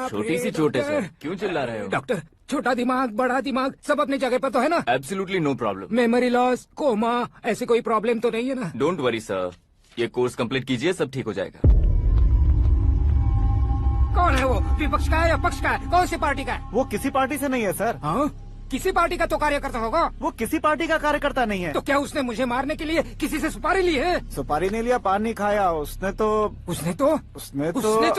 छोटी सी चोट है सर, क्यों चिल्ला रहे हो? डॉक्टर, छोटा दिमाग बड़ा दिमाग सब अपनी जगह पर तो है ना? Absolutely no problem. Memory loss, coma, ऐसी कोई प्रॉब्लम तो नहीं है ना? डोंट वरी सर, ये कोर्स कंप्लीट कीजिए, सब ठीक हो जाएगा। कौन है वो? विपक्ष का है या पक्ष का है? कौन सी पार्टी का है? वो किसी पार्टी से नहीं है सर। हाँ? किसी पार्टी का तो कार्यकर्ता होगा। वो किसी पार्टी का कार्यकर्ता नहीं है। तो क्या उसने मुझे मारने के लिए किसी से सुपारी ली है? सुपारी नहीं लिया, पान नहीं खाया। उसने तो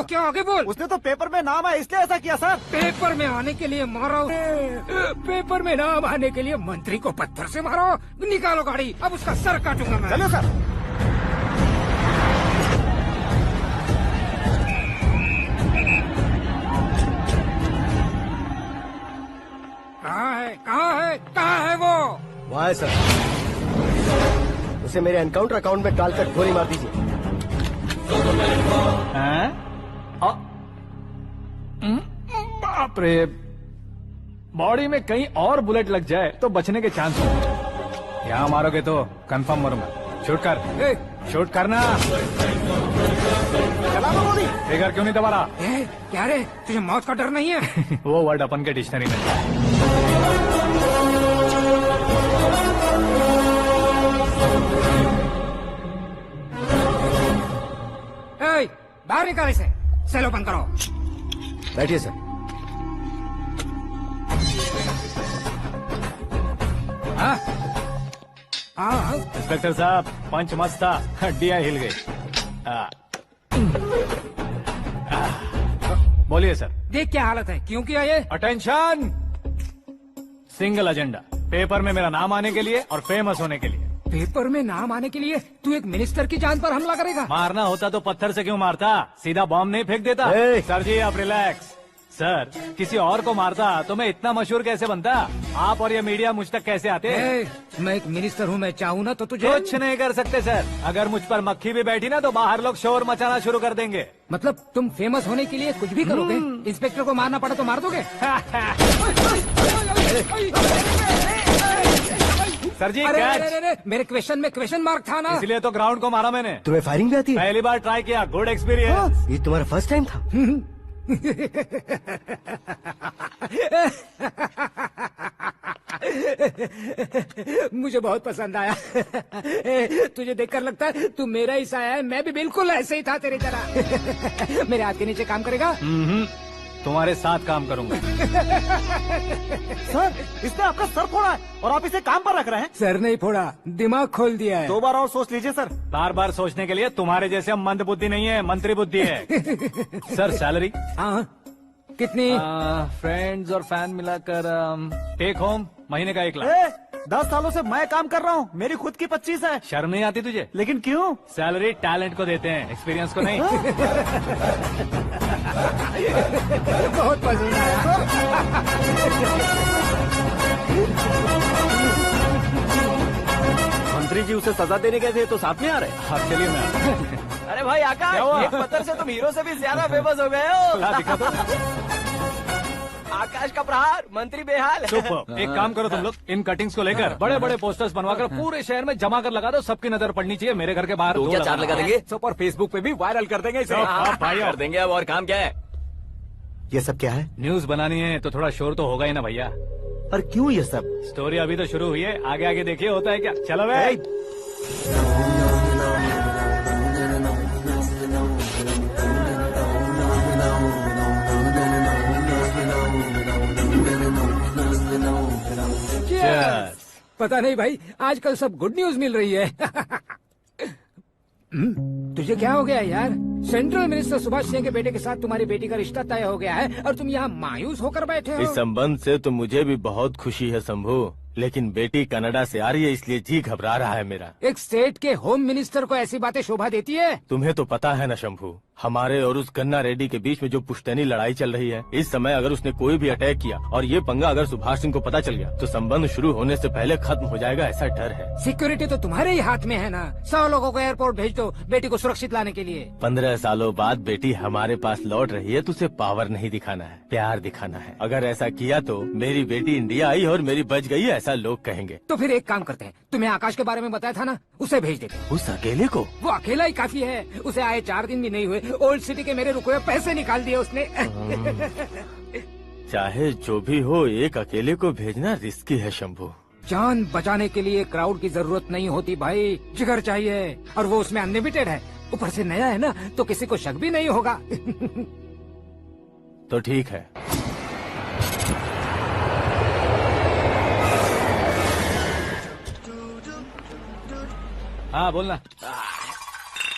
क्या आगे बोल? उसने तो पेपर में नाम है इसलिए ऐसा किया सर। पेपर में आने के लिए मारा? पेपर में नाम आने के लिए मंत्री को पत्थर से मारो? निकालो गाड़ी, अब उसका सर काटूंगा मैं। चलो सर। कहाँ है वो? वहाँ है सर। उसे मेरे एनकाउंटर अकाउंट में डालकर गोली मार दीजिए। बाप रे, बॉडी में कहीं और बुलेट लग जाए तो बचने के चांस हो। यहाँ मारोगे तो कंफर्म मरूंगा। शूट कर, शूट करना। चला दो गोली। फिगर क्यों नहीं दबा रहा? क्या रे, तुझे मौत का डर नहीं है? वो वर्ड अपन के डिक्शनरी में। बाहर निकाल इसे, सेल ओपन करो। बैठिए सर। इंस्पेक्टर साहब, पंच मस्त था, हड्डियां हिल गई। बोलिए सर। देख क्या हालत है, क्यों किया ये? अटेंशन, सिंगल एजेंडा, पेपर में मेरा नाम आने के लिए और फेमस होने के लिए। पेपर में नाम आने के लिए तू एक मिनिस्टर की जान पर हमला करेगा? मारना होता तो पत्थर से क्यों मारता, सीधा बॉम्ब नहीं फेंक देता। सर जी आप रिलैक्स। सर, किसी और को मारता तो मैं इतना मशहूर कैसे बनता? आप और ये मीडिया मुझ तक कैसे आते? मैं एक मिनिस्टर हूँ, मैं चाहूँ ना तो तुझे कुछ नहीं कर सकते सर। अगर मुझ पर मक्खी भी बैठी ना तो बाहर लोग शोर मचाना शुरू कर देंगे। मतलब तुम फेमस होने के लिए कुछ भी करोगे? इंस्पेक्टर को मारना पड़ा तो मार दोगे? सर जी अरे, मेरे क्वेश्चन में क्वेश्चन मार्क था ना, इसलिए तो ग्राउंड को मारा मैंने। तुम्हें फायरिंग भी आती है? पहली बार ट्राई किया, गुड एक्सपीरियंस। ये तुम्हारा फर्स्ट टाइम था? मुझे बहुत पसंद आया। तुझे देखकर लगता है तू मेरा ही साया है। मैं भी बिल्कुल ऐसे ही था तेरी तरह। मेरे हाथ के नीचे काम करेगा? तुम्हारे साथ काम करूंगा। सर, इसने आपका सर फोड़ा है और आप इसे काम पर रख रहे हैं। सर नहीं फोड़ा, दिमाग खोल दिया है। 2 बार और सोच लीजिए सर। बार बार सोचने के लिए तुम्हारे जैसे मंद बुद्धि नहीं है, मंत्री बुद्धि है। Sir salary? हाँ, कितनी? फ्रेंड्स और फैन मिलाकर टेक होम महीने का 1 लाख। 10 सालों से मैं काम कर रहा हूँ, मेरी खुद की 25 है। शर्म नहीं आती तुझे? लेकिन क्यों? सैलरी टैलेंट को देते हैं, एक्सपीरियंस को नहीं। बहुत पसंद आया। मंत्री जी उसे सजा देने गए थे तो साथ में आ रहे? हाँ चलिए मैं। अरे भाई आकाश, एक पत्थर से तुम हीरो से भी ज्यादा फेमस हो गए हो। दिखा तो। आकाश का प्रहार, मंत्री बेहाल। सुपर। एक काम करो तुम लोग, इन कटिंग्स को लेकर बड़े बड़े पोस्टर्स बनवाकर पूरे शहर में जमा कर लगा दो। सबकी नजर पड़नी चाहिए मेरे घर के बाहर। तो क्या 4 लगा देंगे? और फेसबुक पे भी वायरल कर देंगे इसे। भाई कर देंगे। अब और काम क्या है? ये सब क्या है? न्यूज बनानी है तो थोड़ा शोर तो होगा ही ना भैया। और क्यों ये सब? स्टोरी अभी तो शुरू हुई है, आगे आगे देखिए होता है क्या। चलो भाई। पता नहीं भाई, आजकल सब गुड न्यूज मिल रही है। तुझे क्या हो गया यार? सेंट्रल मिनिस्टर सुभाष सिंह के बेटे के साथ तुम्हारी बेटी का रिश्ता तय हो गया है और तुम यहाँ मायूस होकर बैठे हो। इस संबंध से तो मुझे भी बहुत खुशी है शंभू, लेकिन बेटी कनाडा से आ रही है इसलिए जी घबरा रहा है मेरा। एक स्टेट के होम मिनिस्टर को ऐसी बातें शोभा देती है? तुम्हें तो पता है ना शंभू, हमारे और उस गन्ना रेड्डी के बीच में जो पुश्तैनी लड़ाई चल रही है। इस समय अगर उसने कोई भी अटैक किया और ये पंगा अगर सुभाष सिंह को पता चल गया तो संबंध शुरू होने से पहले खत्म हो जाएगा, ऐसा डर है। सिक्योरिटी तो तुम्हारे ही हाथ में है ना। 100 लोगों को एयरपोर्ट भेज दो बेटी को सुरक्षित लाने के लिए। 15 सालों बाद बेटी हमारे पास लौट रही है तो उसे पावर नहीं दिखाना है, प्यार दिखाना है। अगर ऐसा किया तो मेरी बेटी इंडिया आई और मेरी बच गई, ऐसा लोग कहेंगे। तो फिर एक काम करते हैं, तुम्हें आकाश के बारे में बताया था ना, उसे भेज देते हैं। उस अकेले को? वो अकेला ही काफी है। उसे आए 4 दिन भी नहीं हुए ओल्ड सिटी के मेरे रुके हुए पैसे निकाल दिए उसने। चाहे जो भी हो, एक अकेले को भेजना रिस्की है शंभू। जान बचाने के लिए क्राउड की जरूरत नहीं होती भाई, जिगर चाहिए, और वो उसमें अनलिमिटेड है। ऊपर से नया है ना, तो किसी को शक भी नहीं होगा। तो ठीक है। हाँ बोलना।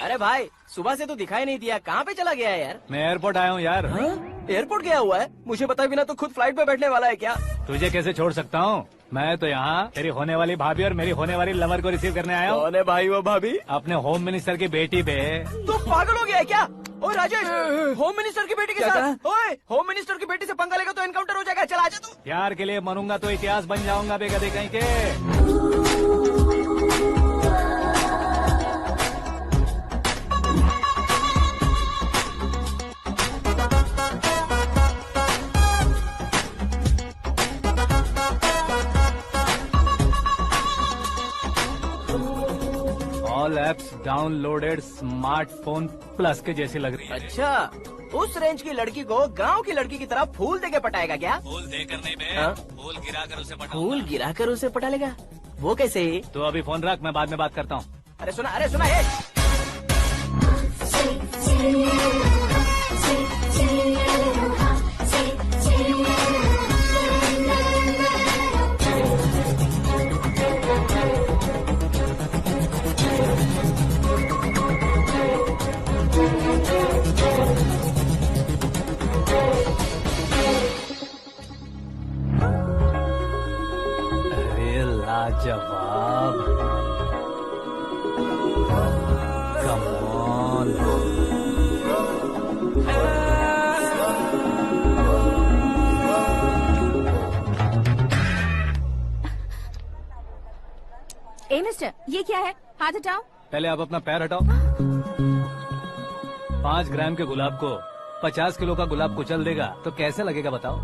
अरे भाई, सुबह से तो दिखाई नहीं दिया, कहाँ पे चला गया है यार? मैं एयरपोर्ट आया हूँ यार। एयरपोर्ट गया हुआ है? मुझे बताए बिना तो खुद फ्लाइट पे बैठने वाला है क्या? तुझे कैसे छोड़ सकता हूँ? मैं तो यहाँ तेरी होने वाली भाभी और मेरी होने वाली लवर को रिसीव करने आया हूँ। कौन है भाई वो भाभी? अपने होम मिनिस्टर की बेटी पे। तो पागल हो गया है क्या? ओए राजेश, होम मिनिस्टर की बेटी के क्या साथ? ओए, होम मिनिस्टर की बेटी से पंगा लेगा तो एनकाउंटर हो जाएगा। चल आजा तू। प्यार के लिए मरूंगा तो इतिहास बन जाऊंगा बेगदे कहीं के। All apps downloaded smartphone plus के जैसी लग रही है। अच्छा, उस रेंज की लड़की को गांव की लड़की की तरह फूल देके पटाएगा क्या? फूल देकर नहीं बे, हाँ? फूल गिरा कर उसे पटा। फूल गिरा कर उसे पटा लेगा? वो कैसे? तो अभी फोन रख, मैं बाद में बात करता हूँ। अरे सुना ये। अरे लाजवाब, कम ऑन। ए मिस्टर, ये क्या है? हाथ हटाओ। पहले आप अपना पैर हटाओ। 5 ग्राम के गुलाब को 50 किलो का गुलाब कुचल देगा तो कैसे लगेगा बताओ?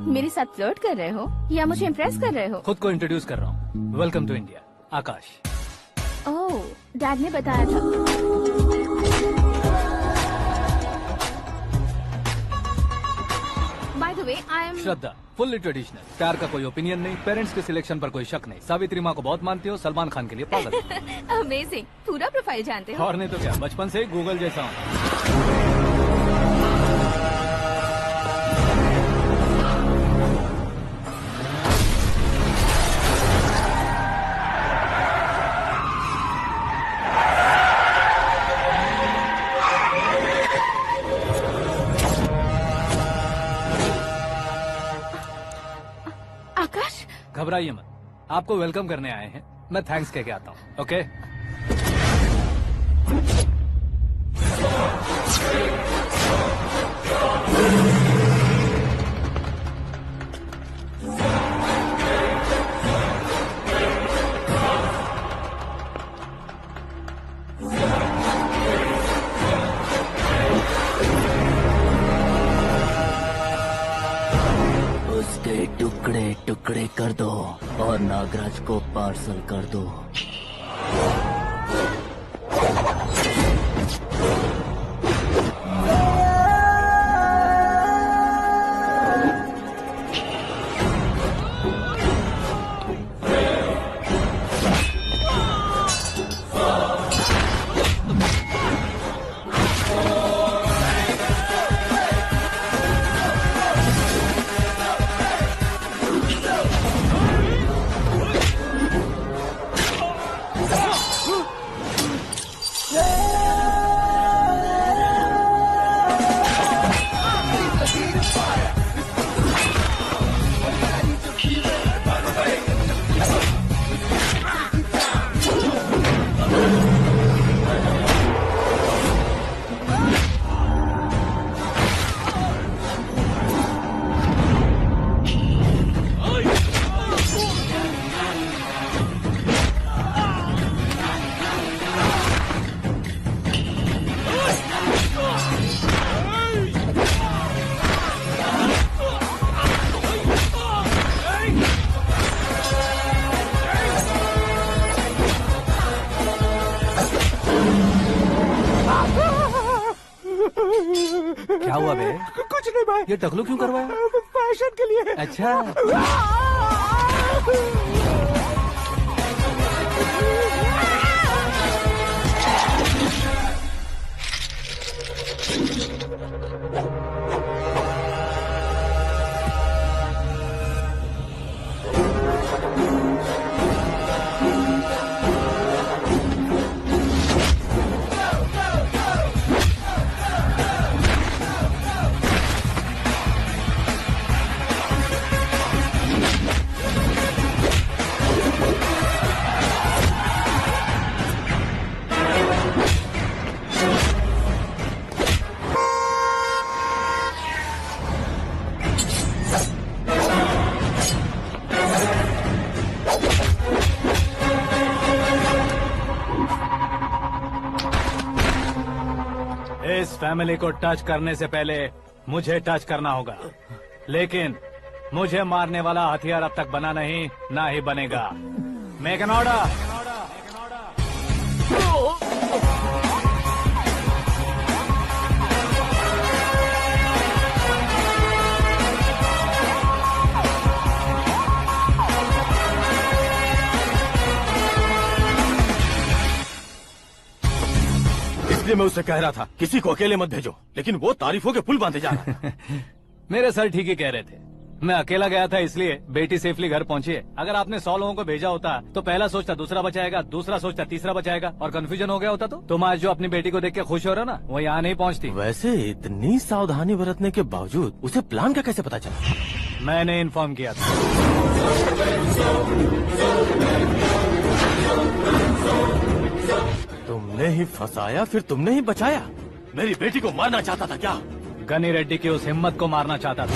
मेरे साथ फ्लर्ट कर रहे हो या मुझे इम्प्रेस कर रहे हो? खुद को इंट्रोड्यूस कर रहा हूँ। Welcome to India, Akash. Oh, dad ने बताया था। By the way, I am Shraddha, fully traditional. प्यार का कोई ओपिनियन नहीं, पेरेंट्स के सिलेक्शन पर कोई शक नहीं। सावित्री माँ को बहुत मानती हो, सलमान खान के लिए पागल। अमेजिंग, पूरा प्रोफाइल जानते हो। और नहीं तो क्या, बचपन से ही गूगल जैसा हूँ। आकाश, घबराइए मत, आपको वेलकम करने आए हैं। मैं थैंक्स कह के आता हूँ। ओके, उसके टुकड़े टुकड़े कर दो और नागराज को पार्सल कर दो। क्या हुआ बे? कुछ नहीं भाई, ये टकलू क्यों करवाया? फैशन के लिए। अच्छा, इस फैमिली को टच करने से पहले मुझे टच करना होगा, लेकिन मुझे मारने वाला हथियार अब तक बना नहीं, ना ही बनेगा। Make an order. इसलिए मैं उससे कह रहा था किसी को अकेले मत भेजो, लेकिन वो तारीफों के पुल बांधे जा रहा है। मेरे सर ठीक ही कह रहे थे। मैं अकेला गया था इसलिए बेटी सेफली घर पहुंची है। अगर आपने 100 लोगों को भेजा होता तो पहला सोचता दूसरा बचाएगा, दूसरा सोचता तीसरा बचाएगा, और कंफ्यूजन हो गया होता तो तुम आज जो अपनी बेटी को देख के खुश हो रहे हो ना, वो यहाँ नहीं पहुँचती। वैसे इतनी सावधानी बरतने के बावजूद उसे प्लान का कैसे पता चला? मैंने इन्फॉर्म किया था। तुमने ही फंसाया, फिर तुमने ही बचाया। मेरी बेटी को मारना चाहता था क्या? गनी रेड्डी की उस हिम्मत को मारना चाहता था।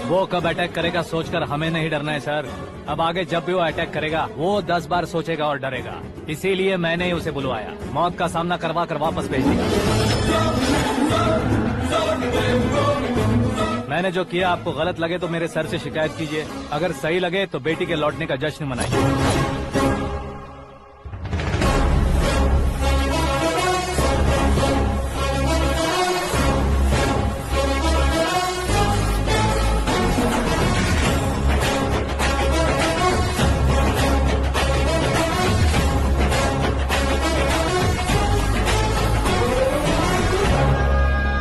वो कब अटैक करेगा सोचकर हमें नहीं डरना है सर। अब आगे जब भी वो अटैक करेगा वो 10 बार सोचेगा और डरेगा। इसीलिए मैंने ही उसे बुलवाया। मौत का सामना करवा कर वापस भेज दिया। मैंने जो किया आपको गलत लगे तो मेरे सर से शिकायत कीजिए, अगर सही लगे तो बेटी के लौटने का जश्न मनाइए।